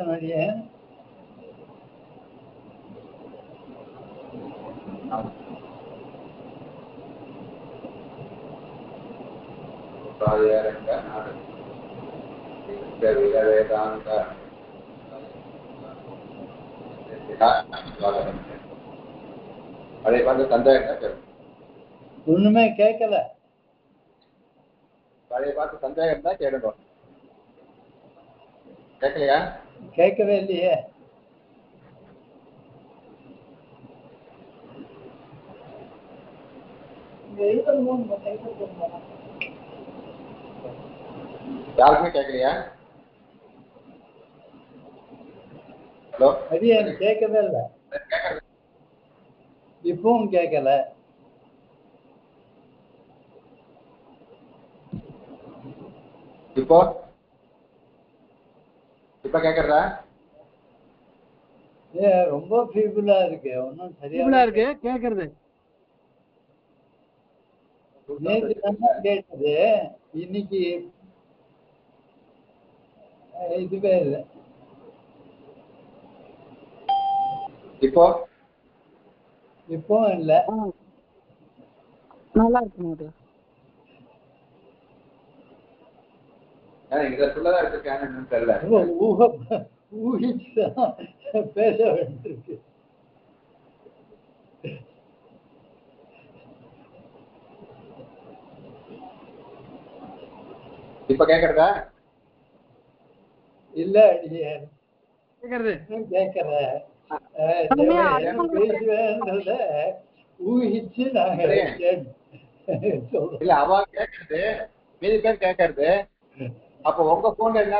வாசம் அடியே ஒண்ணுமே கேட்கல. பழைய பாட்டு சந்தேகம் தான் கேளுங்க. கேட்கலையா? கேட்கவே இல்லையே. யாருக்குமே கேட்கலையா? ஹலோ, அடியே கேட்கவே இல்லை. இப்பவும் கேட்கல. இப்போ இப்ப கேக்குறதா? ரொம்ப ஃபீபிளா இருக்கு. ஒன்னும் சரியா இருக்கு கேக்குறது. நேற்று நல்லா கேட்டது, இன்னைக்கு இதுவே இல்லை. இப்போ இப்பவும் இல்லை. நல்லா இருக்கு. இதற்குள்ளதான் எடுத்துருக்கான்னு தெரியல. ஊகிச்சுதான் பேச வேண்டியிருக்கு. இப்ப கேக்குறதா? இல்ல கேக்குறது கேட்கற பேசுவேன்றத ஊகிச்சு நாங்க இல்ல அவ கேக்குறது, மீதி பேர் கேக்குறது. அப்ப உங்க போன்ல என்ன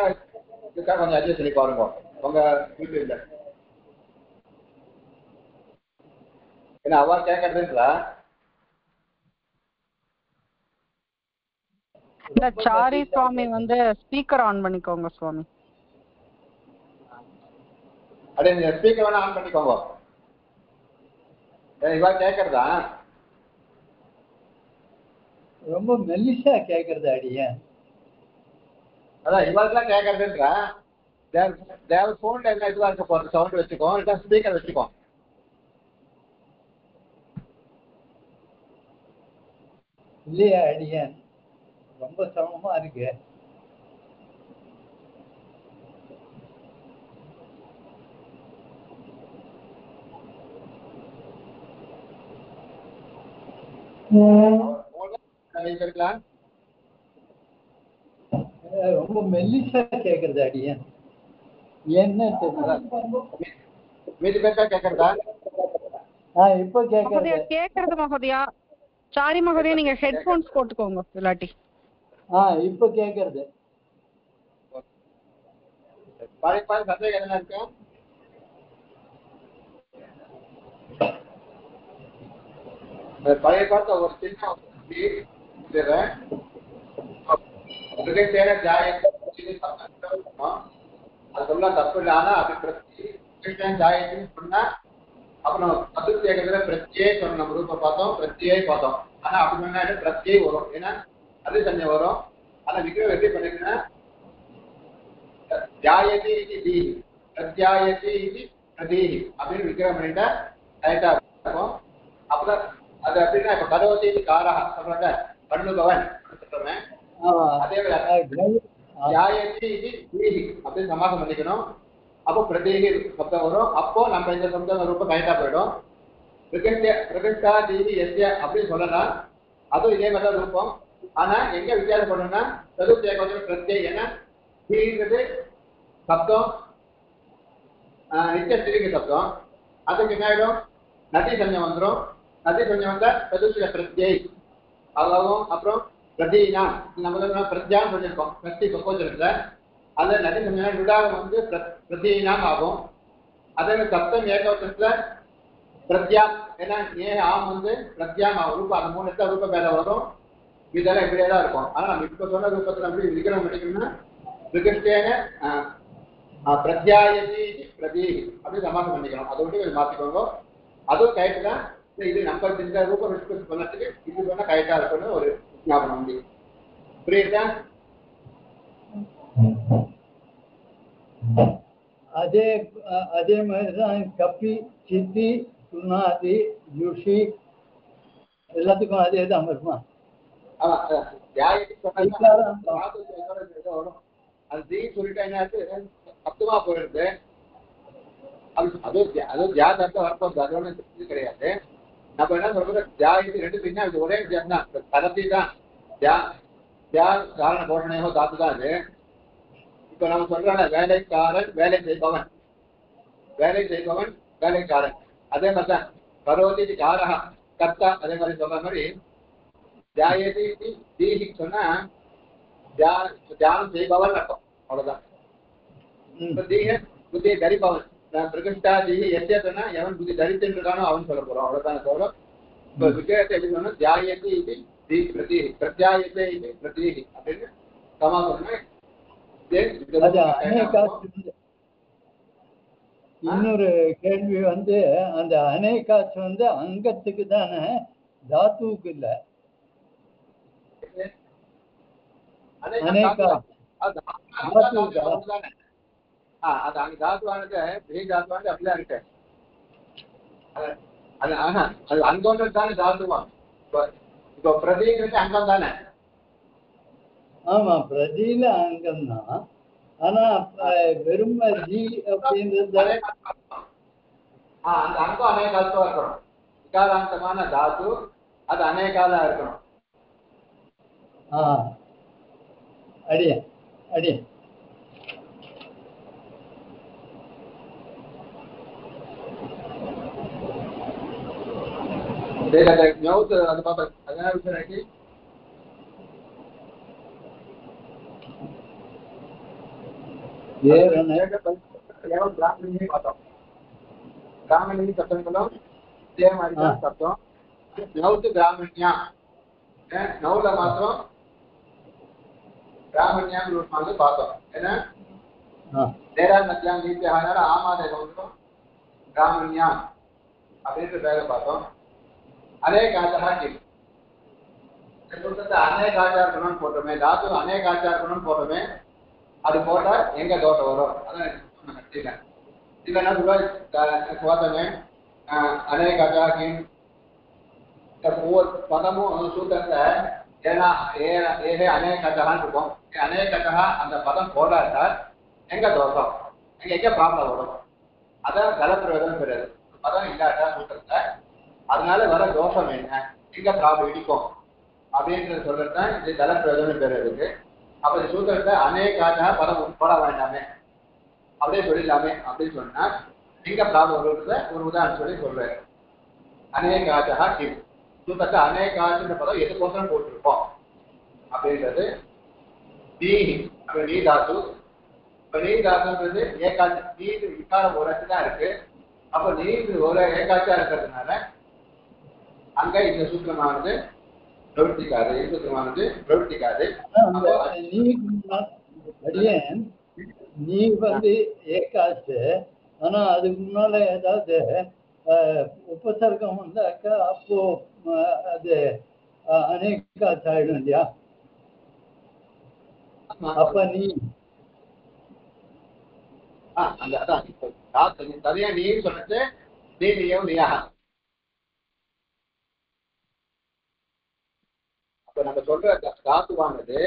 இருக்கா கொஞ்சம் அட்ஜஸ்ட் பண்ணி பாருங்க. உங்க யூடியூப்ல ஏன்னா அவ கேக்குறதுன்றா. இல்ல சாரி சுவாமி வந்து ஸ்பீக்கர் ஆன் பண்ணிக்கோங்க சுவாமி. அப்படியே நீங்க ஸ்பீக்கர் வேணா ஆன் பண்ணிக்கோங்க. இவா கேக்குறதா? ரொம்ப மெல்லிசா கேக்குறது அடியே. அதான் இவாளுக்குலாம் கேக்குறதுன்றா. தேவ போன்ல என்ன இதுவா இருக்க போறது சவுண்ட் வச்சுக்கோ, இல்ல ஸ்பீக்கர் வச்சுக்கோ. இல்லையா அடியே, ரொம்ப சிரமமா இருக்கு. ரொம்ப மெல்லிசா கேக்குறது அடியே. என்ன மீதி பேருக்கா கேக்குறதா? இப்ப கேக்குறது கேக்குறது மகோதயா. சாரி மகோதயா, நீங்க ஹெட்போன்ஸ் போட்டுக்கோங்க இல்லாட்டி. இப்ப கேக்குறது. பழைய பாரு சந்தேகம் என்ன இருக்கு? பழைய பாட்டு ஒரு சின்ன அது சொல்ல தப்பு இல்லை. ஆனா அது ஜாயத்தின்னு சொன்னா அப்புறம் சதுர்த்தி ஏகத்துல பிரத்தியே சொன்ன நம்ம ரூப பார்த்தோம், பிரத்தியே பார்த்தோம். ஆனா அப்படி சொன்னா பிரத்தியே வரும், ஏன்னா அது சஞ்சம் வரும். ஆனா விக்கிரம் எப்படி பண்ணிருக்குன்னா தியாயதி இது தீஹி, பிரத்யாயதி இது பிரதீஹி அப்படின்னு விக்கிரம் பண்ணிட்டா கரெக்டா இருக்கும். அப்பதான் அது அப்படின்னா இப்ப கதவதி இது காரா சொல்றாங்க, பண்ணுபவன் சொல்றேன். அதே தியாயதி இது தீஹி அப்படின்னு சமாசம் பண்ணிக்கணும். அப்போ பிரதீஹி சப்தம் வரும். அப்போ நம்ம இந்த சப்தம் ரொம்ப கரெக்டா போயிடும். பிரகிருஷ்டா தீஹி எஸ்ய அப்படின்னு சொல்லலாம். அதுவும் இதே மாதிரி தான் ரூபம். ஆனா எங்க வித்தியாசப்படணும்னா சதுர்த்தி ஏகவசன பிரத்யை, ஏன்னா தீங்கிறது சப்தம் நித்திய ஸ்திரீங்க சப்தம். அதுக்கு என்ன ஆயிடும், நதி சஞ்சம் வந்துடும். நதி சஞ்சம் வந்தா சதுர்த்திய பிரத்யை அதாவும். அப்புறம் பிரதீனா நம்ம பிரத்யான்னு சொல்லியிருக்கோம் பிரத்தி பக்கோச்சரத்துல. அந்த நதி சஞ்சம் விடாகம் வந்து பிரதீனாம் ஆகும். அதே சப்தம் ஏகவசனத்துல பிரத்யாம், ஏன்னா ஆம் வந்து பிரத்யாம் ஆகும். ரூபம் அந்த மூணு இடத்துல ரூப பேதம் வரும். இதெல்லாம் இப்படியே தான் இருக்கும். ஆனா நம்ம இப்ப சொன்ன ரூபத்துல எப்படி விக்கிரம் பண்ணிக்கணும்னா விகிருஷ்டேன பிரத்யாயதி பிரதி அப்படி சமாசம் பண்ணிக்கணும். அதை விட்டு கொஞ்சம் மாத்திக்கோங்க. அதுவும் கரெக்ட் தான். இது நம்ம இந்த ரூபம் விஸ்வஸ் பண்ணதுக்கு இது சொன்னா கரெக்டா இருக்குன்னு ஒரு ஞாபகம் வந்து புரியுதா? அதே அதே மாதிரி தான் கப்பி, சித்தி, சுனாதி, யுஷி எல்லாத்துக்கும் அதே தான் வருமா? அது தீ சொல்லிட்டா என்ன சப்தமா போயிடுது. அது தியானத்தை வரப்போகுது, அது ஒன்றும் கிடையாது. நம்ம என்ன சொல்றது, தியாகத்து ரெண்டு பின்னா இது ஒரே விஷயம் தான், கலத்தி தான். காரண போஷணையோ தாத்து தான் அது. இப்ப நம்ம சொல்றாங்க வேலைக்காரன், வேலை செய்பவன், வேலை செய்பவன் வேலைக்காரன். அதே மாதிரிதான் கரோதி காரகா கர்த்தா, அதே மாதிரி சொல்ற மாதிரி தியாயதி தீஹி சொன்னா தியானம் செய்பவன் அர்த்தம், அவ்வளவுதான். இப்ப தீக புத்தியை தரிப்பவன், பிரகிருஷ்டா தீஹி எத்திய சொன்னா எவன் புத்தி தரித்து இருக்கானோ அவன் சொல்ல போறோம், அவ்வளவுதான் சொல்றோம். இப்ப விஜயத்தை எப்படி சொன்னா தியாயதி இது தீ பிரதீஹி, பிரத்யாயத்தை இது பிரதீஹி அப்படின்னு சமா சொன்னேன். இன்னொரு கேள்வி வந்து அந்த அநேகாட்சி வந்து அங்கத்துக்கு தானே, தாத்துவுக்கு இல்ல. அப்படிதான் இருக்கு. அது அங்கொன்று தானே தாத்துவான். இப்போ பிரதிங்கிறது அங்கம் தானே? ஆமா, பிரதியில அங்கம் தான். ஆனா வெறும் ஜி அப்படின்றது அந்த அங்கம் அநேகாலத்துவா இருக்கணும். விகாராந்தமான தாத்து அது அநேகாலா இருக்கணும். அடிய அடிய அது பாப்பா அதனால விஷயம் பிராமணி சப்தங்களும் இதே மாதிரிதான் சப்தம். நவுத்து பிராமணியா, நவுல மாத்திரம் பிராமணியான்னு ஒரு மாதிரி பார்த்தோம். ஏன்னா நேரா மத்தியம் நீத்தியானால ஆமாத நவுலும் பிராமணியா அப்படின்ற பேரை பார்த்தோம். அதே காஜா அநேகாச்சா இருக்கணும்னு போட்டோமே, தாத்து அநேகாச்சா இருக்கணும்னு போட்டோமே, அது போட்டா எங்க தோட்டம் வரும்? அதான் இதுல என்ன சொல்லுவாங்க, அநேகாச்சா ஒவ்வொரு பதமும் சூத்திரத்தை ஏன்னா ஏதே அநேகாச்சான்னு இருக்கும். அநேகா அந்த பதம் போடாட்டா எங்க தோட்டம், எங்க ப்ராப்ளம் வரும்? அதான் கலப்பிரவேதம் பெறுது. பதம் இல்லாட்டா சூத்திரத்தை அதனால வர தோஷம் என்ன, எங்க ப்ராப்ளம் இடிக்கும் அப்படின்றது சொல்றதுதான் இது கலப்பிரவேதம் பெறுறதுக்கு. அப்ப இந்த சூத்திரத்தை அநேகாச்சா பதம் போட வேண்டாமே, அப்படியே சொல்லிடலாமே அப்படின்னு சொன்னா எங்க ப்ராப்ளம் வருவதை ஒரு உதாரணம் சொல்லி சொல்றேன். அநேகாச்சா கிம் சூத்திரத்தை அநேகாச்சுன்ற பதம் எதுக்கோசரம் போட்டிருக்கோம் அப்படின்றது நீஹி. அப்ப நீ தாத்து, இப்ப நீ தாத்துன்றது ஏகாட்சி, நீர் விகாரம் ஒரு இடத்துல தான் இருக்கு. அப்ப நீர் ஒரு ஏகாட்சியா இருக்கிறதுனால அங்க இந்த சூத்திரமானது பிரவர்த்திக்காது, இந்த சூத்திரமானது பிரவர்த்திக்காது. நீ வந்து ஏகாச்சு, ஆனா அதுக்கு முன்னால ஏதாவது உபசர்க்கம் வந்தாக்கா அப்போ அது அநேகாச்சு ஆயிடும் இல்லையா? அப்ப நீ தனியா நீர் சொன்னது நீயோ நீயா. அப்ப நம்ம சொல்ற தாத்துவானது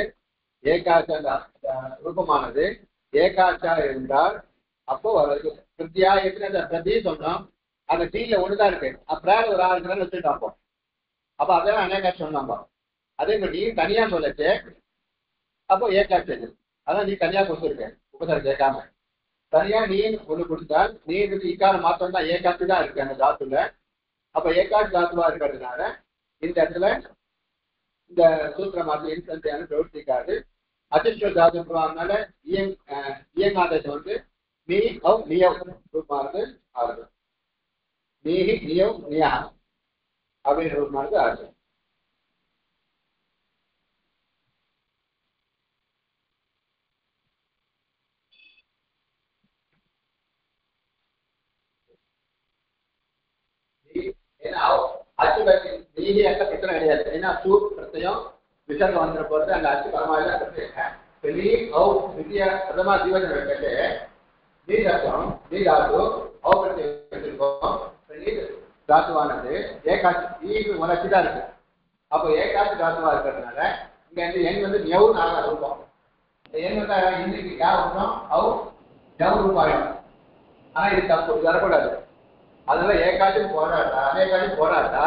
ஏகாச்சா ரூபமானது ஏகாச்சா இருந்தால் அப்போ பிரத்யா எப்படி அந்த பிரதி சொன்னோம், அந்த தீல ஒண்ணுதான் இருக்கு. அப்புறம் ஒரு 6 கிராம் வச்சுட்டு அப்ப அதான் அநேகாட்சி சொன்னோம். அதே மாதிரி நீ தனியா சொல்லச்சு அப்போ ஏகாட்சி. அதான் நீ தனியா கொடுத்துருக்க உபசாரம் கேட்காம. தனியா நீ ஒண்ணு கொடுத்தால் நீ இக்காரம் மாத்திரம் தான் ஏகாட்சி தான் இருக்கு அந்த தாத்துல. அப்ப ஏகாட்சி தாத்துவா இருக்கிறதுனால இந்த இடத்துல இந்த சூத்திரமானது இன்சந்தியான பிரவர்த்திக்காது. அதிர்ஷ்ட தாத்துனால இயங்காதது வந்து நீ அவ் நியவ் ரூபமானது ஆகுது. நீஹி நியவ் நியா அப்படின்னு ரூபமானது ஆகுது. அச்சு நீதி எந்த பிரச்சனை கிடையாது. ஏன்னா சூப் பிரச்சனையும் விசர்கம் வந்துட போறது அந்த அச்சு பரமாயில பிரச்சனை. பிரதமா ஜீவன வைக்கட்டு நீ சப்தம் நீ தாத்து அவபத்தி எடுத்துக்கோம். நீ தாத்துவானது ஏகாட்சி ஈக்கு வளர்ச்சி தான் இருக்கு. அப்போ ஏகாட்சி தாத்துவா இருக்கிறதுனால இங்க வந்து எண் வந்து எவ்வளவு நாளாக இருக்கும். எண் வந்து இன்னைக்கு யார் வரும் அவ் எவ்வளவு ரூபாயும். ஆனா இது தப்பு வரக்கூடாது. அதனால ஏகாட்சி போராட்டா அநேகாட்சி போராட்டா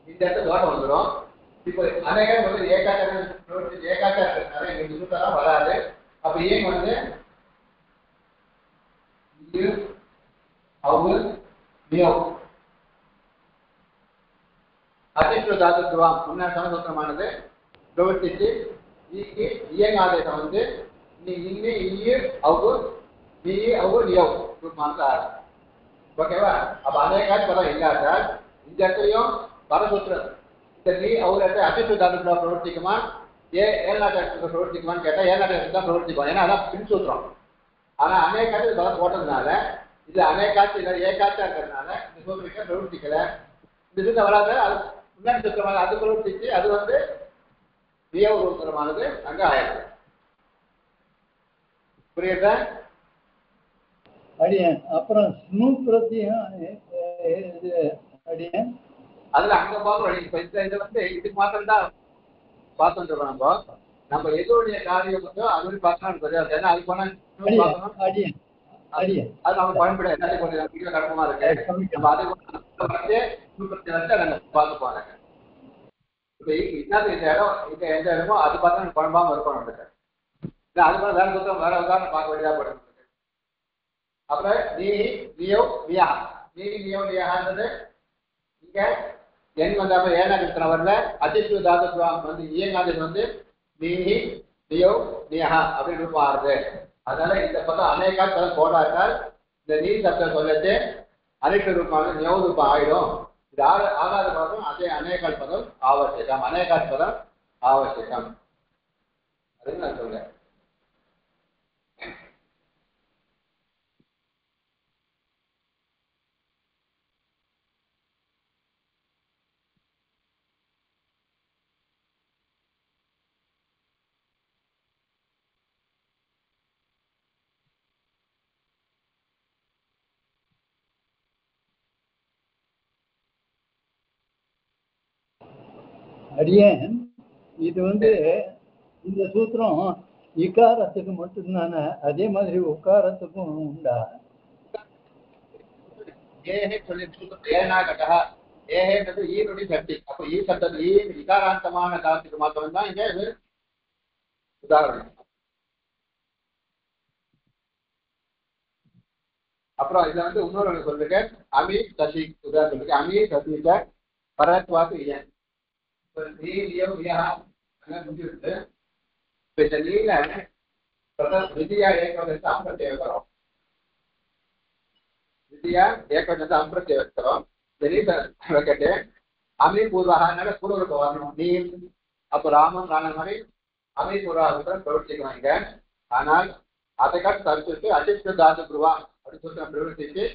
இந்த இடத்துல தோட்டம் வந்துடும். இப்போ அநேகம் வந்து ஏகாட்சியா இருக்கிறதுனால இங்க சுத்தலாம் வராது. அப்ப ஏன் வந்து அதிஷ்ட தாத்துவம் முன்ன சமசூத்திரமானது பிரவர்த்திச்சு இயங்காதேசம் வந்து நீ இன்னி அவு நீ அவு நியவ் ரூபமானது. ஓகேவா? அப்ப அநேகாட்சி பதம் இல்லாதால் இந்த இடத்துலயும் பரசூத்திரம் இந்த நீ அவர் அதிஷ்ட தாத்துவம் பிரவர்த்திக்குமா ஏழாட்ட பிரவர்த்திக்குமான்னு கேட்டா ஏழாட்ட தான் பிரவர்த்திக்கும். ஏன்னா அதான் பின் சூத்திரம். ஆனா அநேகாட்சி பதம் போட்டதுனால இது அநேகாட்சி இல்லை ஏகாட்சியா இருக்கிறதுனால இந்த சூத்திரிக்க பிரவர்த்திக்கல. இந்த சூத்திரம் வராது. அது முன்னாடி சூத்திரமானது அது பிரவர்த்திச்சு அது வந்து நியவ சூத்திரமானது அங்க ஆயிடுது. புரியுதா? அடியன் அப்புறம் ஸ்னூப்ரத்தையும் அடியன் அதுல அங்க பார்க்கணும். இப்ப இதை வந்து இதுக்கு மாத்திரம் தான் பார்த்தோம் சொல்றோம். நம்ம எதோடைய காரியம் வந்து அது பார்த்தோம்னா தெரியாது. ஏன்னா அது போனா பார்க்கணும். அடியன் அடியன் அது நம்ம பயன்பட எல்லாத்தையும் கொஞ்சம் வீடியோ கடப்பமா இருக்கு. நம்ம அதை வந்து நாங்க பார்த்துப்போம். இப்ப இன்னாது இந்த இடம் இங்க எந்த இடமோ அது பார்த்தா குழம்பாம இருக்கும். நம்மளுக்கு அது மாதிரி வேற சுத்தம் வேற உதாரணம் பார்க்க வேண்டியதா போயிடும். அப்புறம் நீயோ நியா நீயோ நியான்றது இங்க எண் வந்து அப்ப ஏழாம் இருக்கிற வரல அதிஷ்ட தாத்துவம் வந்து இயங்காதது வந்து நீஹி நியோ நியா அப்படின்னு ரூபம் ஆறுது. அதனால இந்த பதம் அநேகால் பதம் போடாட்டால் இந்த நீ சப்தம் சொல்லச்சு அனைத்து ரூபான நியோ ரூபம் ஆயிடும். இது ஆகாத பதம் அதே அநேகால் பதம் ஆவசியம். அநேகால் பதம் ஆவசியம் அப்படின்னு நான் சொல்றேன். அடியேன் இது வந்து இந்த சூத்திரம் இக்காரத்துக்கு மட்டும்தானே? அதே மாதிரி உக்காரத்துக்கும் உண்டா? ஏஹே சொல்லிட்டு ஏனா கட்டா ஏஹேன்றது ஈனுடைய சக்தி. அப்போ ஈ சப்தம் ஈ இகாராந்தமான காலத்துக்கு மாத்திரம் தான் இங்க இது உதாரணம். அப்புறம் இதுல வந்து இன்னொரு சொல்லிருக்கேன் அமி சசி உதாரணம் சொல்லிருக்கேன். அமி சசிக்க பரத்வாக்கு ஏன் நீ லியம் யா முடிஞ்சிருக்கு. இப்ப இந்த நீல விதியா ஏகவச அம்பிரத்யம் வைக்கிறோம். விதியா ஏகவச அம்பிரத்யம் வைக்கிறோம். இந்த நீல வைக்கட்டு அமி பூர்வகான பூர்வரூபம் வரணும். நீ அப்ப ராமன் ராண மாதிரி அமி பூர்வாக பிரவர்த்திக்கிறாங்க. ஆனால் அதை காட்டு தடுத்துட்டு அதிஷ்ட தாது குருவா அப்படின்னு சொல்லி பிரவர்த்திச்சு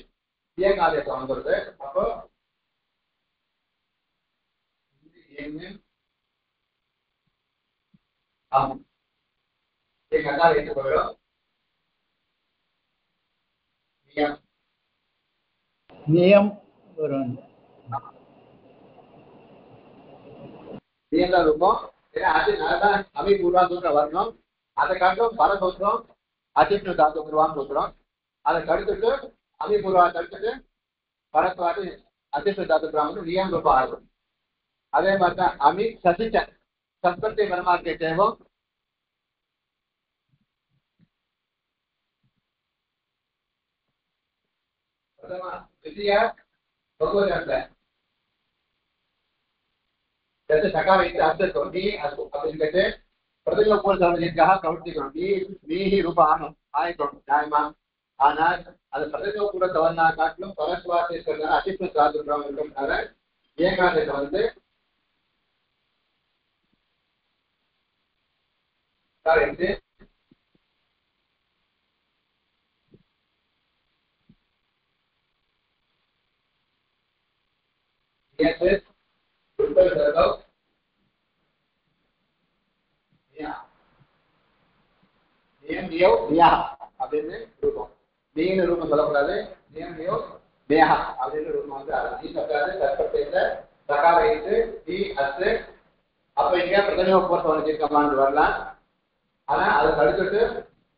இயங்காதேசம் வந்துடுது. அப்போ ஆமாம் எங்க எடுத்து போயிடும். நியம் வரும். நியம் தான் இருக்கும். அதுதான் அமி பூர்வா சூத்திரம் வரணும். அதை காட்டும் பல சூத்திரம் அதிஷ்ட தாது குருவான்னு சூத்திரம். அதை தடுத்துட்டு அமி பூர்வா தடுத்துட்டு பரத்வாது அதிஷ்ட தாது குருவா வந்து நியம் ரூபம் ஆகும். அதே மாதிரி தான் அமி சசிச்ச சஸ்பத்தி பரமார்த்திய தேவம் விதியா பகவத சகார அர்த்தம் நீ அப்படின்னு பிரதிலோப சமயத்துக்காக பிரவர்த்திக்கணும். நீ ரூபம் ஆகணும் ஆயிக்கணும் நியாயமா. ஆனால் அது பிரதிலோப தவறுனா காட்டிலும் பரஸ்வாதி இருக்கிறதுனால அதிஷ்ட சாதுரம் இருக்கிறதுனால ஏகாதத்தை வந்து Yes, yes. அப்படின்னு ரூபம். நீன்னு ரூபம் சொல்லக்கூடாது. நீயோ மேகா அப்படின்னு ரூபம் வந்து நீ சப்தாது தற்பத்தையில சகார வைத்து நீ அத்து அப்ப இங்க பிரதம போர்த்தவனுக்கு இருக்கமான்னு வரலாம். ஆனா அதை தடுத்துட்டு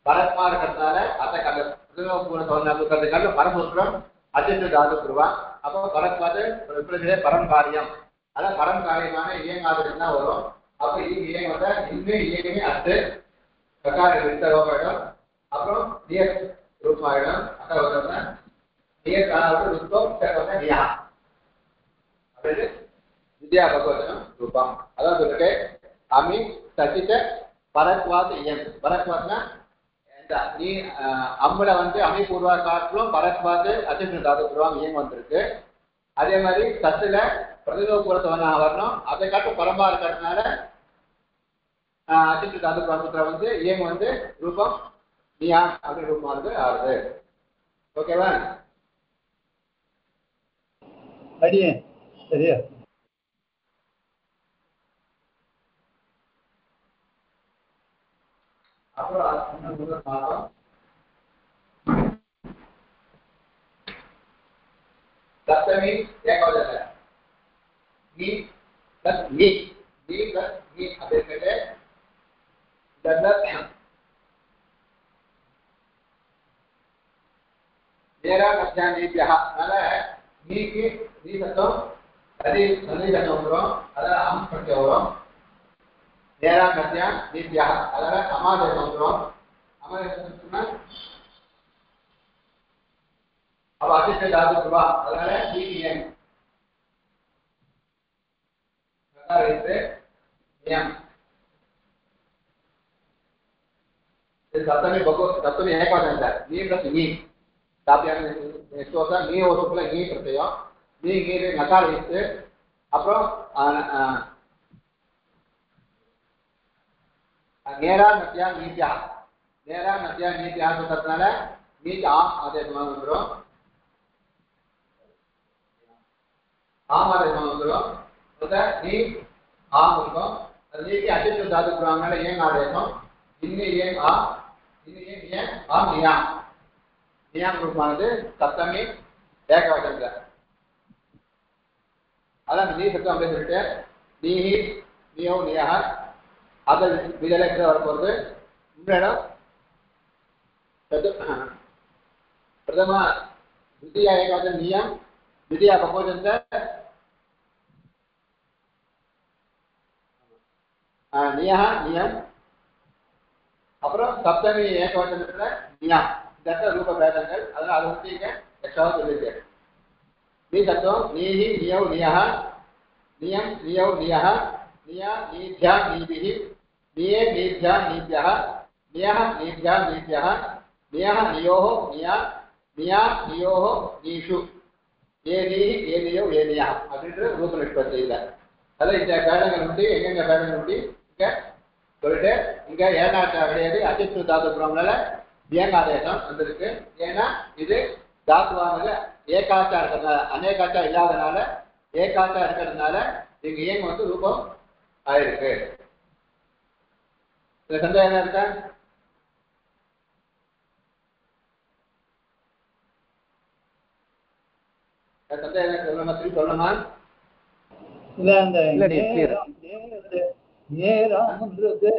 பரத்மா இருக்கிறதுனால அதை கண்ட பிரதம போர்த்தவன் பரமசூத்திரம் அஜித்து தாது குருவான். அப்போ பரத்வாது விபரீதே பரம் காரியம். அதான் பரம் காரியமான இயங்காதது தான் வரும். அப்ப இயங்க வந்தா இன்னும் இயங்கமே அத்து கக்கார வித்த ரோகம். அப்புறம் நியர் ரூபமாயிடும். அக்கா வந்து நியர் காணாவது ருத்தம் வந்து நியா அப்படின்னு வித்யா பகவதனம் ரூபம். அதான் சொல்லிட்டு அமி சச்சித்த பரத்வாத் இயம். பரத்வாத்னா நீ அம்பளை வந்து அமி பூர்வா காட்டிலும் பரத்வாத் அச்சித்து தாது குருவாங்க இயங்க வந்திருக்கு. அதே மாதிரி சத்துல பிரதிபூரத்தவனா வரணும். அதை காட்டும் பரம்பா இருக்கிறதுனால அச்சித்து தாது குருவாங்க வந்து இயங்க வந்து ரூபம் நியா அப்படி ரூபம் வந்து ஆகுது. ஓகேவா? அடியே சரியா? அப்புறம் சப்தமி ஏகாவதல்ல நீ பிளஸ் நீ நீ பிளஸ் நீ அப்படின்ட்டு நேரா மத்தியா நீபியா. அதனால நீக்கு நீ சத்தம் சரி சந்தி சத்தம் வரும். அதான் அம் பிரத்யம் வரும். நேரா மத்தியா நீபியா. அதனால அமாதேசம் வந்துடும். அமாதேசம்னா அப்ப அசித்த தாது குருவா. அதனால டிஎம் सप्तमी भगवत सप्तमी ஏகாதம் சார். நீ பிளஸ் நீ தாப்பியான ஸ்லோகா நீ ஒரு சுற்றுல நீ பிரத்யம் நீ நீர் நகார வைத்து அப்புறம் நேரா நத்தியா நீத்தியா நேரா நத்தியா நீத்தியா சொல்றதுனால நீக்கு அதே வந்துடும். அதே வந்துடும். நீ இருக்கும். அது நீக்கி அச்சித்து தாது குருவாங்கனால ஏன் ஆதேசம் இன்னும் ஏன் இன்னும் ஏன் நியா நியாம் ரூபமானது சப்தமி ஏகாவதங்க. அதான் நீ சத்தம் அப்படியே சொல்லிட்டு நீஹி நியோ நியா அதை விஜயலட்சுமி வரப்போறது. முன்னிடம் பிரதம द्वितीय ஏகாவதன் நியம் द्वितीय பகவதந்த நியா நியம். அப்புறம் சப்தமி ஏகவச்சனத்துல நியம். இந்த ரூப பேதங்கள். அதனால அது வந்து இங்க எக்ஸ்ட்ராவா சொல்லியிருக்கேன். நீ சத்தம் நீஹி நியோ நியா நியம் நியோ நியா நியா நீத்யா நீபிஹி நியே நீத்யா நீத்யா நியா நீத்யா நீத்யா நியா நியோஹோ நியா நியா நியோஹோ நீஷு ஏ நீஹி ஏ நியோ ஏ நியா அப்படின்ற ரூப நிஷ்பத்தி இல்லை. அதான் இந்த பேதங்கள் உண்டு. எங்கெங்க பேதங்கள் உண்டு இங்க சொல்லிட்டு இங்க ஏனாட்டா கிடையாது. அச்சித்து தாது புறம்னால ஏகாதேசம் வந்திருக்கு. ஏன்னா இது தாத்துவானது ஏகாச்சா இருக்கிறதுனால அநேகாச்சா இல்லாதனால ஏகாச்சா இருக்கிறதுனால இங்க ஏன் வந்து ரூபம் ஆயிருக்கு. இந்த சந்தேகம் இருக்கா? சந்தேகம் சொல்லணுமா? திருப்பி சொல்லணுமா? இல்ல அந்த நேரான்றது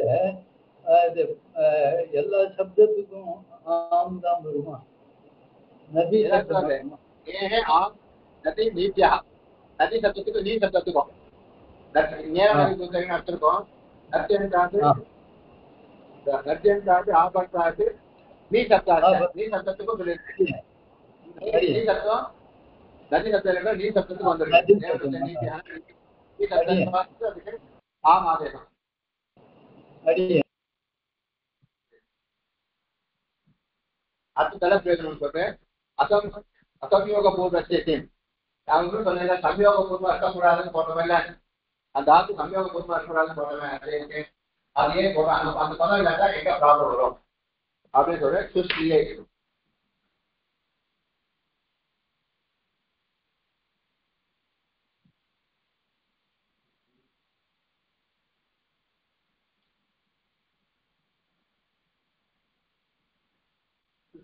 அது எல்லா சப்தத்துக்கும் ஆம் தான் வருமா? நதி நதி நீத்தியா நதி சப்தத்துக்கும் நீ சப்தத்துக்கும் நேரம் எடுத்திருக்கோம். நத்தியம் தாண்டு நீ சப்தாது நீ சப்தத்துக்கும் சொல்லியிருக்கு. நீ சப்தம் நதி சப்தம் நீ சப்தத்துக்கு வந்திருக்கு. நீ சப்தத்துக்கு ஆம் ஆதேசம். அடுத்த தலை பிரயோஜனம் சொல்றேன். அசம்யோக பூர்வம் நான் வந்து சொன்னேன். சம்யோக பூர்வம் இருக்கக்கூடாதுன்னு போட்டவன்ல அந்த ஆத்து சம்யோக பூர்வம் இருக்கக்கூடாதுன்னு போட்டவன் அது ஏன் போடுறான்? அந்த பதம் இல்லாட்டா எங்க ப்ராப்ளம் வரும் அப்படின்னு சொல்றேன். சுஷ்டியே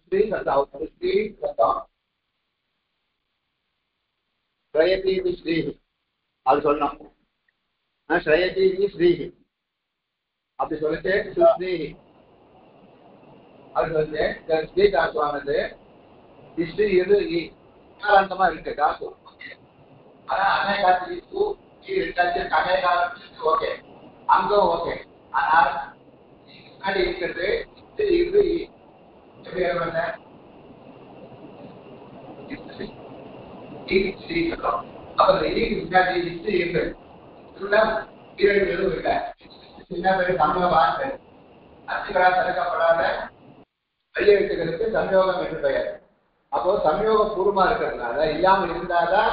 ஸ்ரீ சத்தம் ஸ்ரீ சத்தம் ஸ்ரயதி இது ஸ்ரீ அது சொல்லணும். ஸ்ரயதி இது ஸ்ரீ அப்படி சொல்லிட்டு சுஸ்ரீ அது சொல்லிட்டு ஸ்ரீ தாசுவானது ஸ்ரீ இது ஈகாராந்தமா இருக்கு தாசு. ஆனா அநேகாத்தி அநேகாரம் ஓகே அங்கும் ஓகே. ஆனால் முன்னாடி இருக்கிறது இது எப்படி அப்புறம் முன்னாடி இருக்கு எதுவும் இல்லை. சின்ன பேர் சமய வார்த்தை அச்சுகளால் தடுக்கப்படாத வெளிய எழுத்துக்களுக்கு சம்யோகம் என்று பெயர். அப்போ சம்யோக பூர்வமா இருக்கிறதுனால இல்லாமல் இருந்தாதான்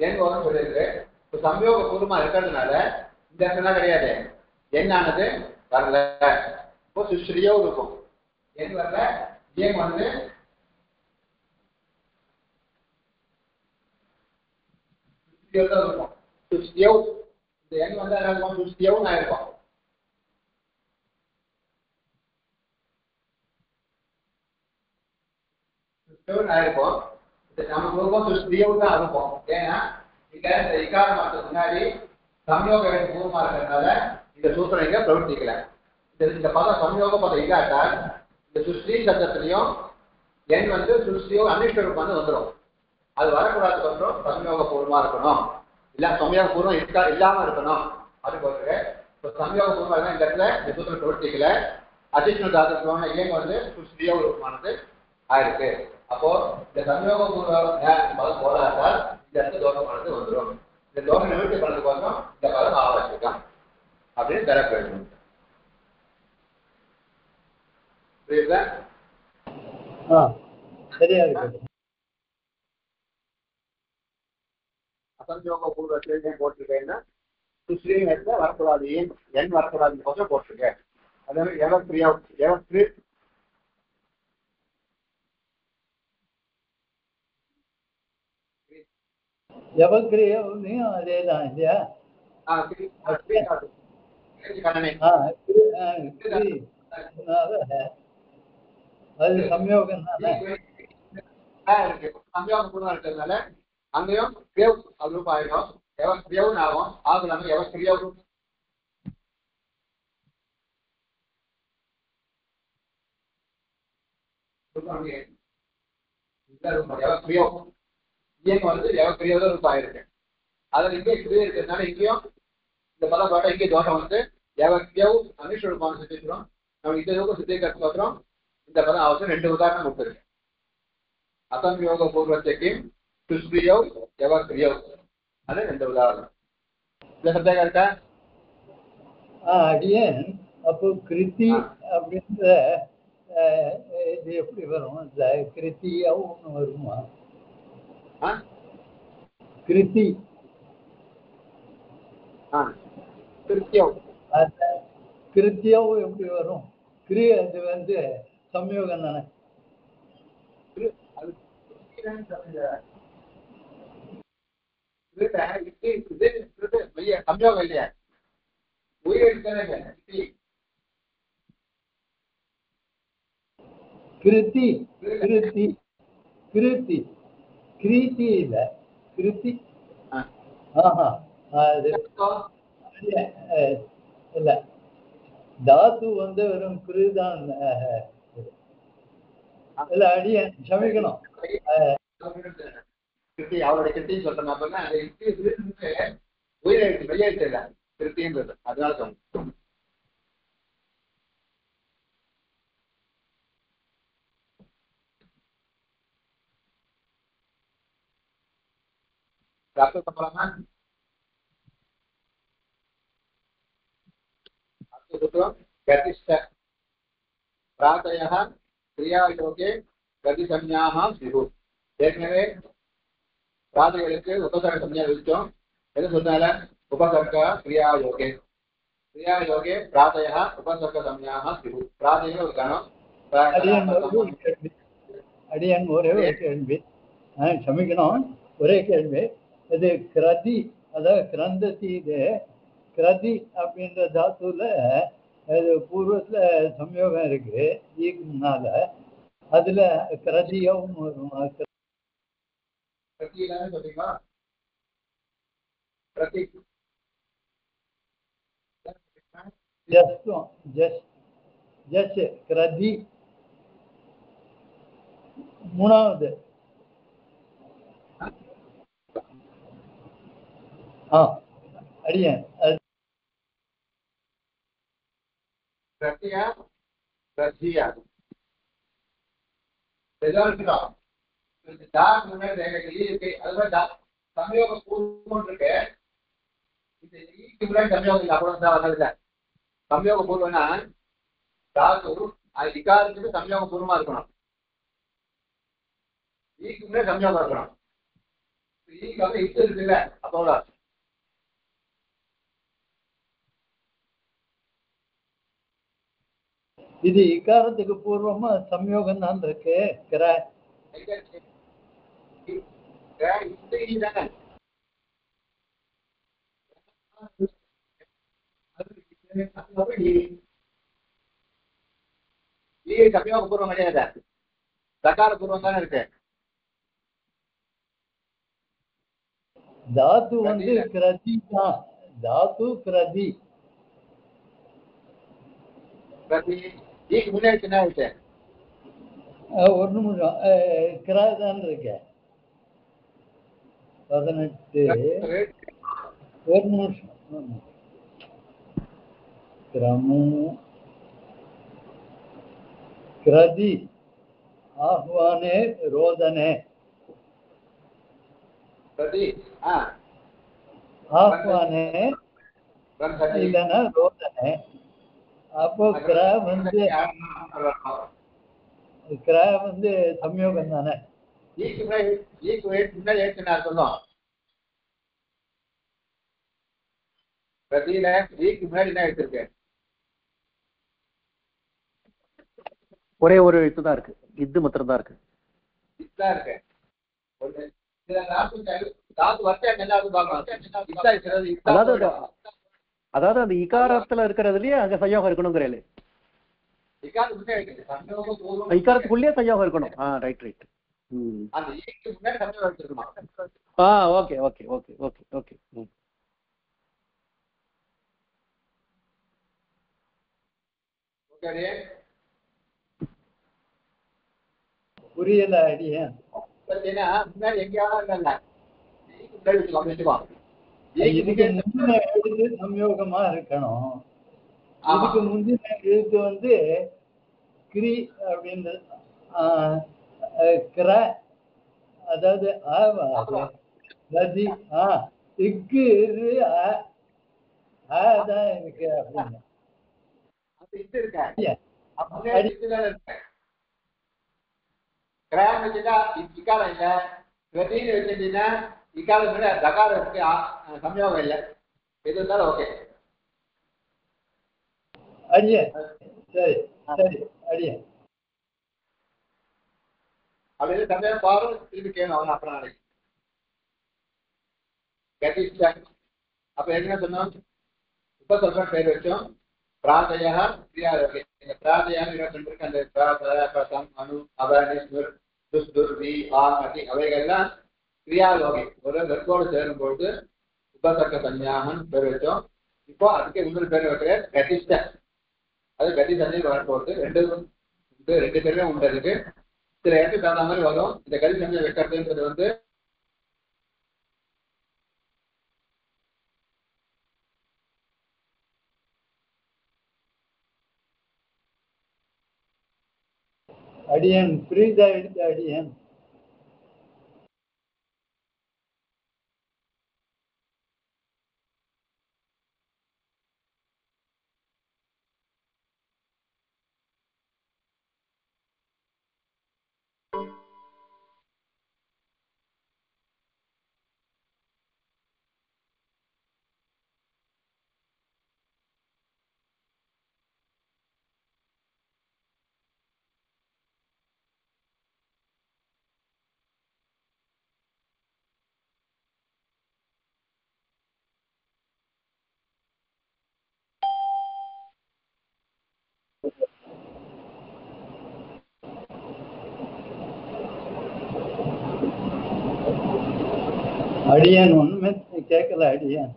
எண் வரும் சொல்லியிருக்கு. இப்போ சம்யோக பூர்வமா இருக்கிறதுனால இந்த இடத்துல கிடையாது எண்ணானது வரல. இப்போ சுஸ்ரீயோ இருக்கும் எண் வரல. ஏன் வந்து தான் இருக்கும் சுஸ்தியோ. இந்த எண் வந்து என்ன இருக்கும் சுஸ்தியோன்னு ஆயிருக்கும். ஆயிருக்கும் நமக்கு சுஸ்தியோடு தான் இருக்கும். ஏன்னா இங்க இந்த இக்கார மாதத்துக்கு முன்னாடி சம்யோக பூர்வமா இருக்கிறதுனால இந்த சூத்திரம் இங்க பிரவர்த்திக்கல. இந்த பதம் சம்யோக பதம் இல்லாட்டால் இந்த சுஸ்ரீ சப்தத்திலையும் எண் வந்து சுஸ்தியோ அனிஷ்ட ரூபம் வந்து வந்துடும். அது வரக்கூடாது சொல்றோம் சம்யோக பூர்வமா இருக்கணும். இல்ல சம்யோக பூர்வம் இருக்கா இல்லாம இருக்கணும். அது போட்டு இப்போ சம்யோக பூர்வமா இருந்தா இந்த இடத்துல இந்த சூத்திரம் பிரவர்த்திக்கல. அடிஷனல் தாத்துவமான ஏன் வந்து சுஸ்தியோ ரூபமானது ஆயிருக்கு. அப்போ இந்த சம்யோக பூர்வ பதம் போடாதால் இந்த இடத்துல தோஷமானது வந்துடும். இந்த தோஷம் நிவர்த்தி பண்ணதுக்கு வந்து இந்த பதம் ஆவசியம் அப்படின்னு தர வேண்டும். புரியுதா? சரியா இருக்கு. அசம்யோக பூர்வத்திலே போட்டிருக்கேன்னா சுஸ்ரீன் எடுத்து வரக்கூடாது. ஏன் எண் வரக்கூடாதுன்னு கொஞ்சம் போட்டிருக்கேன். அதே மாதிரி எவக்ரியா எவக்ரி எவக்ரியவும் அதேதான் இல்லையா? அது சம்யோகம் சம்யோகம் பூர்வம் இருக்கிறதுனால அங்கேயும் கிரியாவ் அதுவும் ஆயிடும். எவக்ரியாவும் ஆகும். ஆகலாம எவக்ரியாவும் வந்து எவக்ரியாவும் ரூபாய் ஆயிருக்கு. அதில் இங்கே கிரியா இருக்கிறதுனால இங்கேயும் இந்த பதம் பாட்டா இங்கே தோஷம் வந்து எவக்ரியாவும் அனிஷ்ட ரூபான்னு சொல்லிக்கிறோம். நம்ம இந்த யோகம் சித்திக்கிறதுக்கு மாத்திரம் இந்த பதம் அவசியம் 2 உதாரணம் கொடுத்துருக்கு. அசம்யோக பூர்வத்தைக்கு சுஸ்ரீயோ எவக்ரியோ அது 2 உதாரணம். இந்த சந்தேகம் இருக்கா? அடியேன் அப்போ கிருத்தி அப்படின்ற இது எப்படி வரும்? இந்த கிருத்தியாவும் ஒன்று வருமா? கிருத்தி கிருத்தியாவும் எப்படி வரும்? அது வந்து சம்யோகம் தானே. சம்யோகம் இல்லையா? கிருத்தி கிருத்தி கிருத்தி கிருத்தி இல்ல கிருத்தி. இல்ல தாத்து வந்து வெறும் கிருதான் இல்ல. அடிய சமைக்கணும். அவருடைய கிருத்தின்னு சொல்றேன். உயிரெழுத்து மெய்யெழுத்து இல்ல கிருத்தின்றது. அதனால சொல்றேன். प्रातयः क्रियायोगे गतिसंज्ञाः स्युः. ஏற்கனவே பிராதைகளுக்கு உபசர்க சம்ஞா விதிச்சோம். எது சொன்னால உபசர்க கிரியாயோகே கிரியாயோகே பிராதையः உபசர்க சம்ஞாः ஸ்யுः. பிராதைகள் ஒரு கணம். அடியன் ஒரே ஒரு கேள்வி சமைக்கணும். ஒரே கேள்வி. இது கிரதி அதாவது கிரந்தத்தி. இது கிரதி அப்படின்ற தாத்துல அது பூர்வத்துல சம்யோகம் இருக்கு ஈக்குனால. அதுல கிரதியும் வரும். பிரதி தானே சொல்றீங்களா? பிரதி ஜஸ்டும் ஜஸ் கிரதி மூணாவது. அடியேன் பிரத்தியா பிரத்தியா எதாவது டாக் முன்னாடி இருக்கு. அது மாதிரி சமயோக பூர்வம் இருக்கு. இந்த ஈக்கு முன்னாடி சமயோகம் இல்லை. அவ்வளவு தான் வர்றதில்ல. சமயோக பூர்வம்னா தாது அது இக்காரத்துக்கு சமயோக பூர்வமா இருக்கணும். ஈக்கு முன்னாடி சமயோகம் இருக்கணும். ஈக்கு வந்து இட்டு இருக்குல்ல, அப்போ இது இக்காரத்துக்கு பூர்வமா சம்யோகம் தான் இருக்கு. சமயோக பூர்வம் கிடையாது, சகார பூர்வம் தானே இருக்கு. தாத்து வந்து கிரதி தான். தாத்து கிரதி முன்னாடி என்ன ஆயிடுச்சு? ஒரு நிமிஷம். கிராதான் இருக்க 18. ஒரு நிமிஷம். கிரதி ஆஹ்வானே ரோதனே. ஆஹ்வானே இல்லைன்னா ரோதனே. அப்போ கிரா வந்து சம்யோகம் தானே. சொல்லும் பிரதியில ஈக்கு முன்னாடி என்ன எடுத்திருக்கு? ஒரே ஒரு எழுத்து தான் இருக்கு. இது மாத்திரம் தான் இருக்கு. இதுதான் இருக்கு. அதாவது அந்த இகாரத்துல இருக்கிறதுலயே அங்க சயோகம் இருக்கணுங்கிறேன். இகாரத்துக்குள்ளேயே சயோகம் இருக்கணும். Right right. Okay okay okay okay okay. புரியல அடியேன். முன்னாடி எங்கேயாவது இதுக்கு முந்தின எழுத்து சம்யோகமா இருக்கணும். இதுக்கு முந்தின எழுத்து வந்து கிரி அப்படின்னு கிர, அதாவது ரதி இக்கு தான் இருக்கு அப்படின்னு. கிராம் வச்சுட்டா இக்காலம் இல்லை, பிரதின்னு வச்சுட்டீங்கன்னா இக்காலம் விட தகாரம் இருக்கு, சம்யோகம் இல்லை. எது இருந்தாலும் ஓகே. அடியே சரி சரி அடியே அப்படின்னு சந்தேகம் பாரு, திருப்பி கேட்கணும் அவன் அப்புறம் நாளைக்கு. அப்ப என்ன சொன்னோம்? இப்ப சொல்றேன் பேர் வச்சோம். பிராதயா கிரியாரோகி. இந்த பிராதயான்னு 22 இருக்கு. அந்த பிராதம் அணு அவனிஸ்வர் துஷ்துர்வி ஆதி அவைகள்லாம் கிரியாலோகி ஒரு வெப்போடு சேரும் பொழுது உபசர்க்க சன்யாகன் பேர் வச்சோம். இப்போ அதுக்கு இன்னொரு பேர் வைக்கிற கதிஷ்ட. அது கதி சந்தையில் வரப்போகுது. ரெண்டு பேருமே உண்டு. அதுக்கு சில இடத்துக்கு தகுந்த மாதிரி வரும். இந்த கதி சந்தை வைக்கிறதுன்றது வந்து அடியன் புரியுதா? எடுத்து அடியன் அடியேன் ஒண்ணுமே கேட்கல. அடியேன்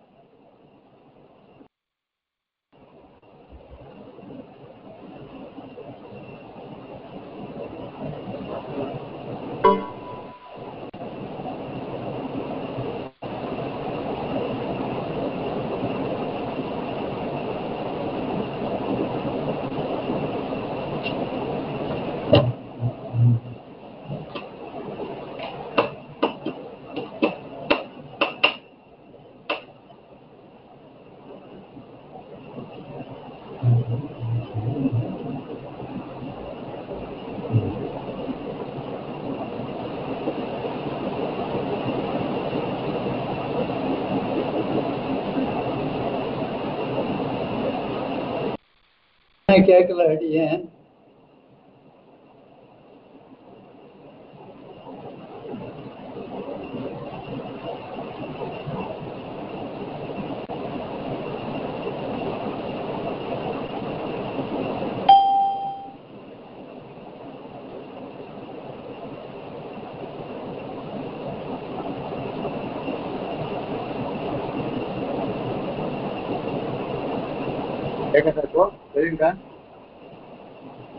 கேட்கல. அடியேன்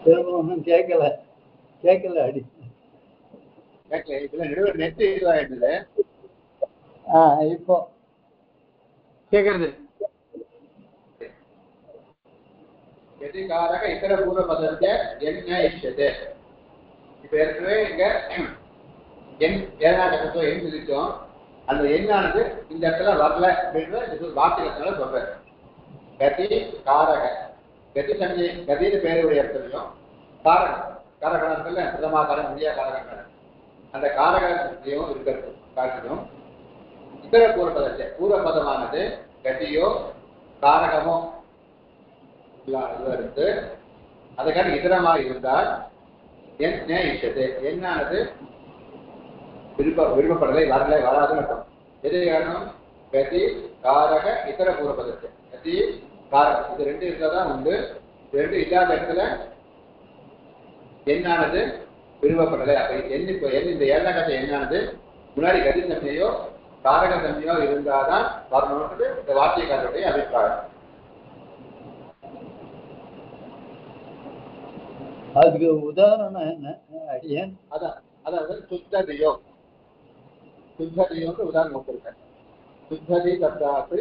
திரும்ப ஒன்றும் கேட்கல. அடி நெட் இதுவாயிடுது. இப்போ கேக்குறது. எதிகாரக இதர பூர்வ பதத்தை என்ன இஷ்டது. இப்ப ஏற்கனவே இங்க ஏழாம் எண் விதிச்சோம். அந்த எண்ணானது இந்த இடத்துல வரல அப்படின்ற வார்த்தைகளால சொல்றேன். கதி காரக கதி சஞ்சை கதின்னு பேருடைய இடத்துலையும் காரகம் காரகணத்துல பிரதமாகாரம் இந்தியா காரகங்கள் அந்த காரகத்தையும் இருக்கிறது காட்டிலும் இதர பூர்வபதத்தை பூர்வபதமானது கதியோ காரகமோ இருந்து அதுக்கான இதரமாக இருந்தால் என்ன இஷ்டது என்னானது விருப்பப்படலை வரலை வராதுன்னு இருக்கும். எது காரணம் கதி காரக இதர பூர்வபதத்தை கதி காரகம் இது ரெண்டு இருந்தாதான் உண்டு. ரெண்டு இல்லாத இடத்துல என்னானது விரும்பப்படலை. அப்ப இப்போ இந்த ஏழாம் கட்ட என்னானது முன்னாடி கதி தன்மையோ காரக தன்மையோ இருந்தாதான் வரணும்ன்றது இந்த வாக்கியக்காரருடைய அபிப்பிராயம். அதுக்கு உதாரணம் என்ன அடியேன்? அதாவது சுத்ததியோ உதாரணம் கொடுத்திருக்கேன். சுத்ததி சப்தாத்து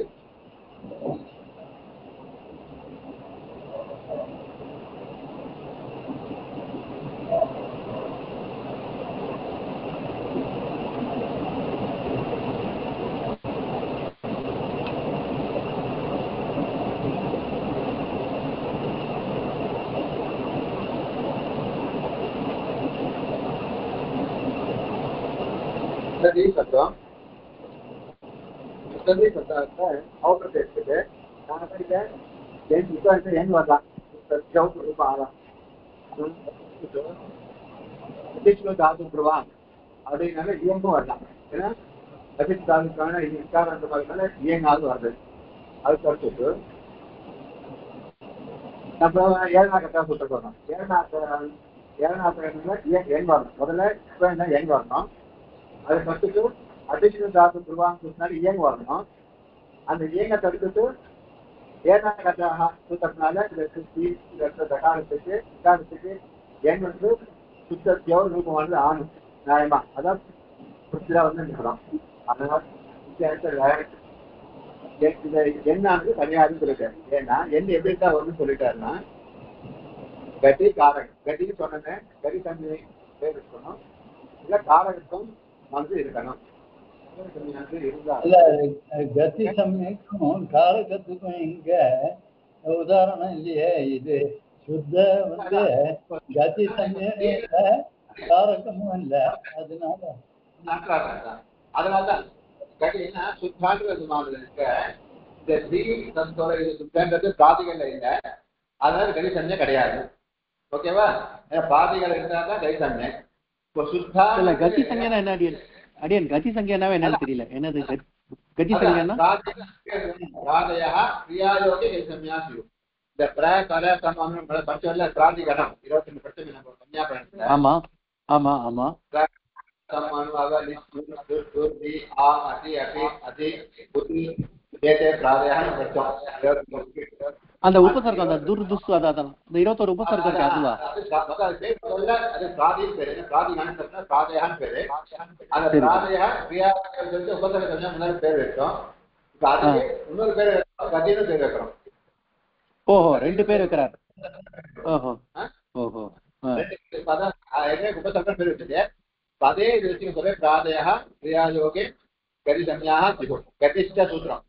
சத்தம் அவுட்டர் எடுத்துட்டு நான் எங்க வரலாம் தாதுவான் அப்படின்னால இயங்கும் வரலாம். ஏன்னா தாதுக்கான இயங்காது வருது. அது கருத்து நம்ம ஏழா கட்டா சொல்லிட்டு ஏழாத்திரம் எங்க வரணும். முதல்ல எங்க வரணும். அதை கற்றுட்டு அடிஷனல் தாத்து துருவான்னு இயங்க வரணும். அந்த இயங்க தடுத்துட்டு ஏனா கட்டாக சுத்தத்தினால தகாரத்துக்கு எண் வந்து சுத்தத்தையோ ரூபமானது ஆணும் நியாயமா. அதான் வந்து நிற்கலாம். அதனால எண்ணானது தனியாருன்னு சொல்லிட்டாரு. ஏன்னா எண் எப்படி தான் வரும்னு சொல்லிட்டாருன்னா கதி காரகம் கதின்னு சொன்னேன். கதி தன்மை பேர் இருக்கணும். இல்ல காரகத்துவம் வந்து இருக்கணும். கதி சமயக்கும் காரகத்துக்கும் இங்க உதாரணம் இல்லையே. இது சுத்த வந்து கதி சமயம் காரகமும் இல்ல. அதனாலதான் கதினா சுத்தான்றது இருக்க இந்த சுத்தன்றது பாதிகள் இல்லை. அதனால கதி சமயம் கிடையாது. ஓகேவா? பாதிகள் இருந்தாதான் கதி சமயம். கதி சங்கைனா என்ன அடியன் கதி சங்கைனாவே என்னன்னு தெரியல. என்னது கதி சங்கைனா? ஆமா ஆமா ஆமா सम्मानु अगलि दूरदूरदि आम अति अपि अति बुद्धि ஏதே பிராதேயம் வச்சோம். அந்த உபசர்க்கம் அந்த துர்துஸ் அதான் இந்த 21 உபசர்க்கம் இருக்கு அதுவா? அது பிராதியின் பேரு. பிராதிகான்னு சொன்னா பிராதேயான்னு பேரு. அந்த பிராதேயா கிரியாக்கள் வந்து உபசர்க்கம் முன்னாடி பேர் வச்சோம். இப்ப அதுக்கு இன்னொரு பேர் கதின்னு பேர் வைக்கிறோம். ஓஹோ, 2 பேர் வைக்கிறார். ஓஹோ ஓஹோ பதம் உபசர்க்கம் பேர் வச்சது. அதே இது வச்சு சொல்ல பிராதேயா கிரியாயோகே கதி சம்ஞாः स्युः. गतिश्च सूत्रं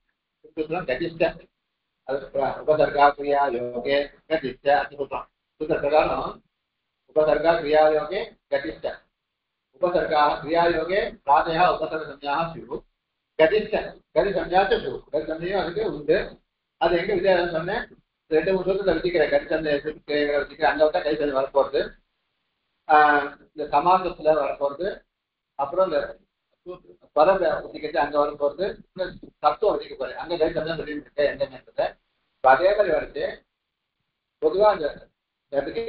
गतिश्च उपसर्गा क्रियायोगे गतिश्च सूत्रं. सूत्रप्रकारम् उपसर्गा क्रियायोगे गतिश्च उपसर्गाः क्रियायोगे प्रातः उपसर्गसंज्ञाः स्युः. गतिश्च गतिसंज्ञा च स्युः. गतिसंज्ञा அதுக்கு உண்டு. அது எங்க வித்தியாசம் சொன்னேன், 2-3 சூத்திரத்தை வச்சுக்கிறேன். கதிசந்தை வச்சுக்கிறேன். அங்கே வந்தா கைசந்தை வரப்போறது, இந்த சமாசத்துல வரப்போறது, அப்புறம் இந்த பதம் வச்சுக்கிட்டு அங்க வரும் போறது, தத்துவம் வச்சுக்க போறேன். அங்க கைசந்தான் சொல்லிட்டு இருக்கேன் எந்த நேரத்துல. அதே மாதிரி வருது. பொதுவா அந்த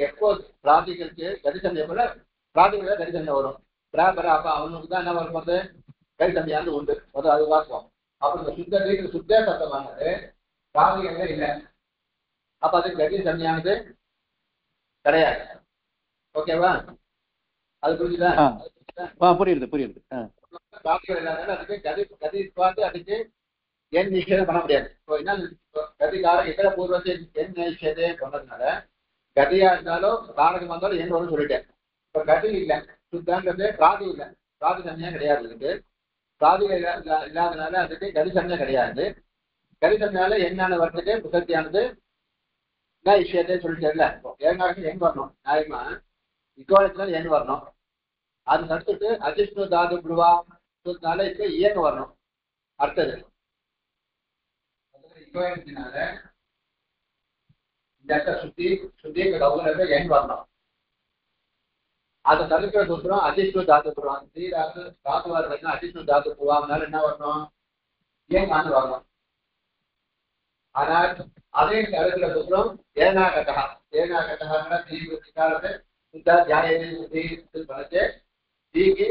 எப்போ பிராதிகளுக்கு கதிசந்தை போல பிராதிகள கதிசந்தை வரும். பிராபர அப்ப அவனுக்கு தான் என்ன வரும் போது கைசந்தையானது உண்டு. அது வாக்குவோம். அப்ப இந்த சுத்த சத்தமானது பிராதிகளே இல்லை. அப்ப அது கதிசந்தையானது கிடையாது. ஓகேவா? அது புரிஞ்சுதா? புரியுது புரியுது. பிராதிகள் இல்லாதனால அதுக்கு கதி பார்த்து அதுக்கு என் நிஷேதம் பண்ண முடியாது. என்ன கதிகாரம் இதர பூர்வத்தை என் நிஷேதே சொன்னதுனால கதியா இருந்தாலும் காரகம் வந்தாலும் என் வரும்னு சொல்லிட்டேன். இப்ப கதி இல்லை, சுத்தான்றது பிராதி இல்லை, பிராதி சன்னியா கிடையாது. இதுக்கு பிராதிகள் இல்லாதனால அதுக்கு கதி சன்னியா கிடையாது. கதி சன்னியால என்னென்ன வர்றதுக்கு புசத்தியானது என்ன விஷயத்தை சொல்லிட்டேன்ல. ஏற்கனவே எங்க வரணும், நியாயமா இக்கோலத்துல என் வரணும். அது தடுத்துட்டு அஜிஷ்ணு தாது புருவா சொன்னால இப்ப இயங்க வரணும். அடுத்தது இக்கோலத்தினால இந்த இடத்த சுத்தி கவுல என் வரணும். அதை தடுக்கிற சூத்திரம் அஜிஷ்ணு தாது புருவா. தாதுவா இருந்தா அஜிஷ்ணு தாது புருவாங்கனால என்ன வரணும், இயங்கான்னு வரணும். ஆனால் அதே தடுக்கிற சூத்திரம் ஏனா கட்டகா தீவிரத்தை சுத்தா தியாயத்தை பண்ணச்சு தீக்கு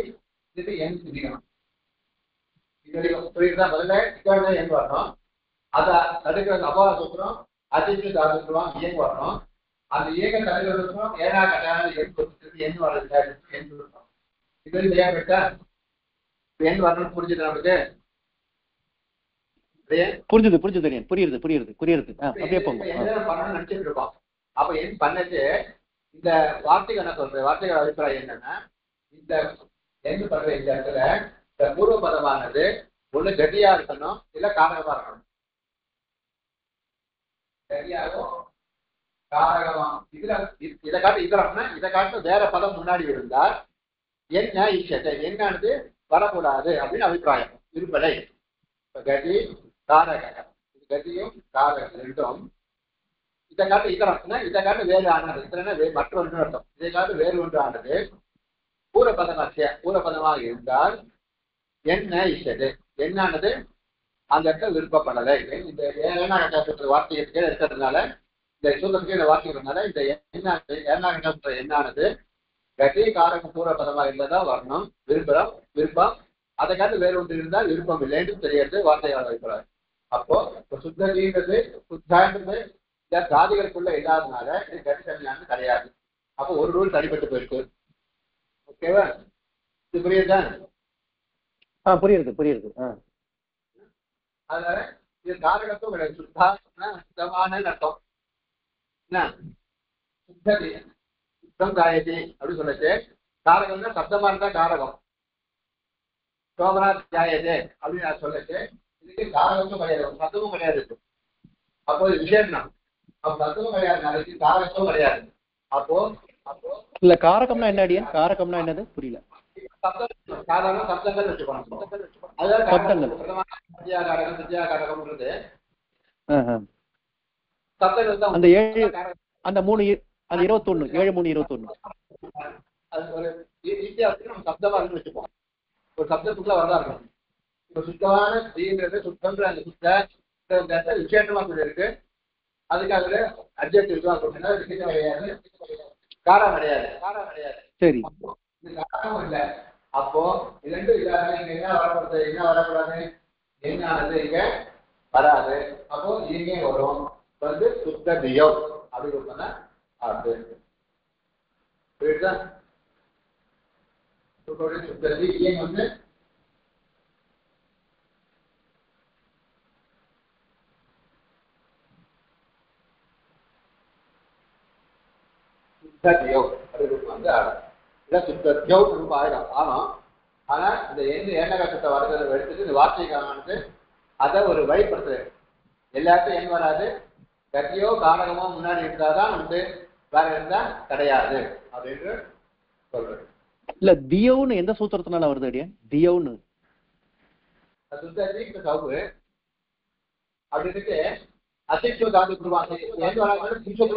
இது என் சிதிக்கணும். புரியுதா? முதல்ல இக்கோட எங்க வரணும். அதை தடுக்கிற அபாவ சூத்திரம் அஜிஷ்ணு தாது புருவா இயங்க வரணும். அந்த இயங்க தடுக்கிற சூத்திரம் ஏனா கட்டகா என் வர்றது என் சொல்லணும். இது இல்லையா கேட்டா என் வரணும்னு புரிஞ்சுது நமக்கு. புரிஞ்சுது புரியுது அப்படியே போங்க. பண்ணணும்னு நினைச்சிட்டு இருக்கோம். அப்ப என் பண்ணது இந்த வார்த்தைகள் என்ன சொல்றது, வார்த்தைகள் அபிப்பிராயம் என்னன்னா, இந்த எங்க பண்ற இந்த இடத்துல இந்த பூர்வ பதமானது ஒண்ணு கதியா இருக்கணும், இல்ல காரகமா இருக்கணும். கதியாகவும் காரகமா இதை காட்டு இதரம்னா இதை காட்டு வேற பதம் முன்னாடி இருந்தால் என்ன இஷ்டத்தை என்னன்னு வரக்கூடாது அப்படின்னு அபிப்பிராயம் இருப்பதை. கதி காரக, கதியும் காரகம் ரெண்டும் இதை காட்டு இதரம்னா இதை காட்டு வேறு ஆனது, இதனா மற்றொன்று அர்த்தம். இதை காட்டு வேறு ஒன்று ஆனது பூரபதமாக இருந்தால் என்ன இஷ்டது என்னானது அந்த இடத்துல விருப்பப்படலை. இந்த ஏனாக வார்த்தைக்கு இருக்கிறதுனால இந்த சூத்திரத்துக்கு இந்த வார்த்தைகிறதுனால இந்த ஏனாக என்னானது கதி காரகம் பூரபதமாக இருந்ததா வரணும். விருப்பம் அதை காட்டு வேறு ஒன்று இருந்தால் விருப்பம் இல்லைன்னு தெரியாது வார்த்தையாக வைக்கிறார். அப்போ சுத்தன்றது சுத்தான்றது இந்த சாதிகளுக்குள்ள இல்லாதனால இது கதிசன்யான்னு கிடையாது. அப்போ ஒரு ரூல் தனிப்பட்டு போயிருக்கு. ஓகேவா? இது புரியுதா? புரியுது. அதனால இது காரகத்தும் கிடையாது. சுத்தமான அர்த்தம் என்ன சுத்ததி சுத்தம் காயதி அப்படின்னு சொல்லிட்டு காரகம்னா சப்தமா இருந்தா காரகம். சோபனா தியாயதே அப்படின்னு நான் சொல்லிட்டு இதுக்கு காரகத்தும் கிடையாது, சத்தமும் கிடையாது. அப்போ இது விசேஷம். அப்போ சத்தமும் கிடையாது, நாளைக்கு காரகத்தும் கிடையாது. அப்போ இல்ல காரகம்னா என்ன அடியன்? காரகம்னா என்னது புரியல. சாதாரண சப்தங்கள் வச்சுக்கணும். அதுதான் காரகம்ன்றது. சப்தங்கள் அந்த 7 அந்த 3 அந்த 21 7 3 21 அது ஒரு ஈஸியாக நம்ம சப்தமா இருந்து வச்சுப்போம். ஒரு சப்தத்துக்குள்ள வரதா இருக்கும். இப்ப சுத்தமான தீங்கிறது சுத்தம்ன்ற அந்த சுத்த விசேஷமா சொல்லியிருக்கு. அதுக்காக அட்ஜெக்டிவ் தான் கிடையாது, காரம் கிடையாது. சரி இது காரம் இல்லை. அப்போ இது ரெண்டும் இல்லாத இங்க என்ன வரப்படுது, என்ன வரக்கூடாது, என்னானது இங்க வராது. அப்போ இங்க வரும் வந்து சுத்த தியம் அப்படி சொன்னா அது புரியுதா? சுத்த தியம் வந்து சுத்ததியம் அப்படி வந்து ஆடும். இல்லை சுத்ததியம் ரொம்ப ஆயிடும் ஆகும். ஆனா இந்த எண்ணகத்தை வரதை எடுத்துட்டு இந்த வார்த்தைக்காரனுக்கு அதை ஒரு வழிபடுத்துறது. எல்லாத்தையும் எங்க வராது, கத்தியோ காரகமோ முன்னாடி இருந்தாதான் உண்டு, வேற இருந்தா கிடையாது அப்படின்னு சொல்றது. இல்ல தியோன்னு எந்த சூத்திரத்தினால வருது அடியா? தியோன்னு சுத்ததி சவுக்கு அப்படின்ட்டு அசிஷ்டு தாது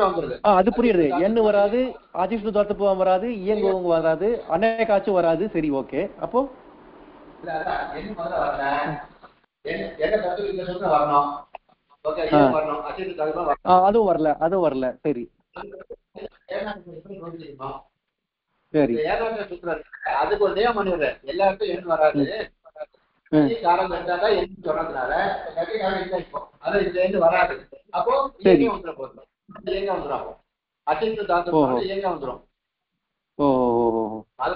வந்துருது. அது புரியுது. எண்ணு வராது, அசிஷ்டு தாத்துப்புவம் வராது, இயங்குவங்க வராது, அநேகாச்சும் வராது. சரி, ஓகே. அப்போ என்ன முதல்ல வரல, என்ன தத்துவம் இந்த சூத்திரம் வரணும், அதுவும் வரல, அதுவும் வரல. சரி சரி, அதுக்கு ஒரு நியமம் பண்ணிடுற. எல்லாருக்கும் எண் வராது, காரம் இருந்தாதான் எண் சொன்னதுனால அது இந்த எண் வராது. அப்போ இயங்க வந்துடும், போதும் இயங்க வந்துடும். அசிஷ்டு தாத்து இயங்க வந்துடும். அது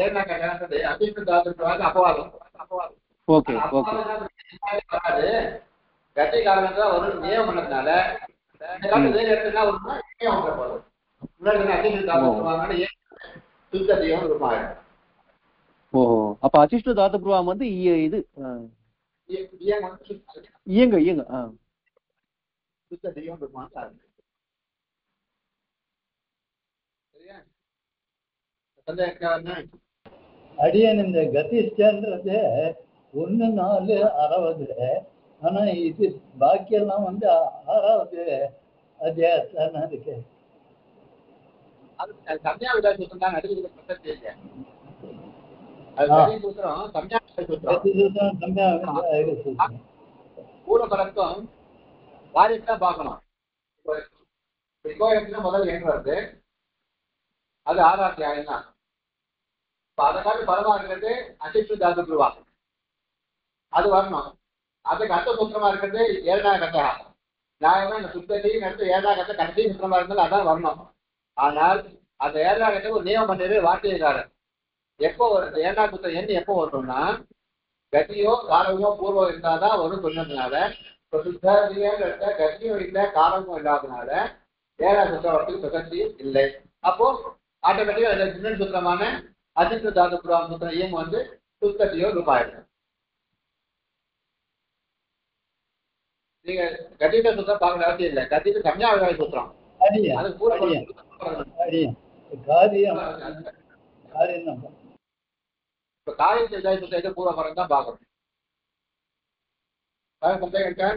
ஏன்னா கேட்டது அசிஷ்டு தாத்து அப்பவாதம் வராது. கட்டி காரணம் தான் ஒரு நியமம் பண்ணதுனால வேறு இடத்துல வரும்னா போதும். முன்னாடி அசிஷ்டு தாத்து சுத்ததியம் ரூபாய். அப்ப அசிஷ்டு தாத்து புருவம் வந்து இது இயங்க இயங்க சுத்ததியம் ரூபாய். சரியா? அடியன் இந்த கதிஷ்டன்றது 1-4-60. ஆனா இது பாக்கியெல்லாம் வந்து 6வது அத்தியாயத்தான இருக்கு. அது சம்யா விதாய சூத்திரம் தான் நடுவில் பிரசக்தி இல்லை. பூலபலத்துவம் வாரிசுதான் பார்க்கணும். முதல் எண் வருது, அது 6ஆம் அத்தியாயம் தான். அதை காட்டு பரமா இருக்கிறது அசிஷ்டு தாது புருவா, அது வரணும். அதுக்கு அடுத்த சூத்திரமா இருக்கிறது 7ஆம் கட்டா. நியாயமா இந்த சுத்தத்தையும் அடுத்து 7ஆம் கட்ட கடைசி சூத்திரமா இருந்தாலும் அதான் வரணும். ஆனால் அந்த 7ஆம் கட்ட ஒரு நியமம் பண்ணிடு வார்த்தைக்காரர். எப்போ வருது 7ஆம் சூத்திரம் எண் எப்போ வரணும்னா கதியோ காரகமோ பூர்வம் இருந்தாதான் வரும் சொன்னதுனால, இப்போ சுத்ததியன்ற கதியோ இல்லை காரகமும் இல்லாததுனால 7ஆம் சூத்திரம் வரத்துக்கு பிரசக்தி இல்லை. அப்போ ஆட்டோமேட்டிக்கா முன்னாடி சூத்திரமான அசிஷ்டு தாது புருவம் சூத்திரம் இயங்கும் வந்து சுத்ததியோ ரூபாய். நீங்க கதித சூத்திரம் பார்க்க அவசியம் இல்லை. கதித சம்யா விதாய சூத்திரம் அதுக்கு பூரா காரியத்தை விதாய சூத்திரம் பூர்வபரம் தான் பார்க்கணும். சந்தேகம் இருக்கா?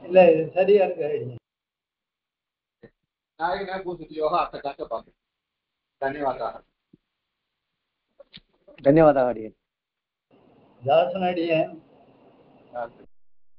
இல்ல சரியா இருக்கு. நாளைக்கு நான் பூசியோக அடுத்த காக்க பார்க்கணும். ಧನ್ಯವಾದ ಅಡಿಯನ್. ದಾಸನಡಿಯನ್.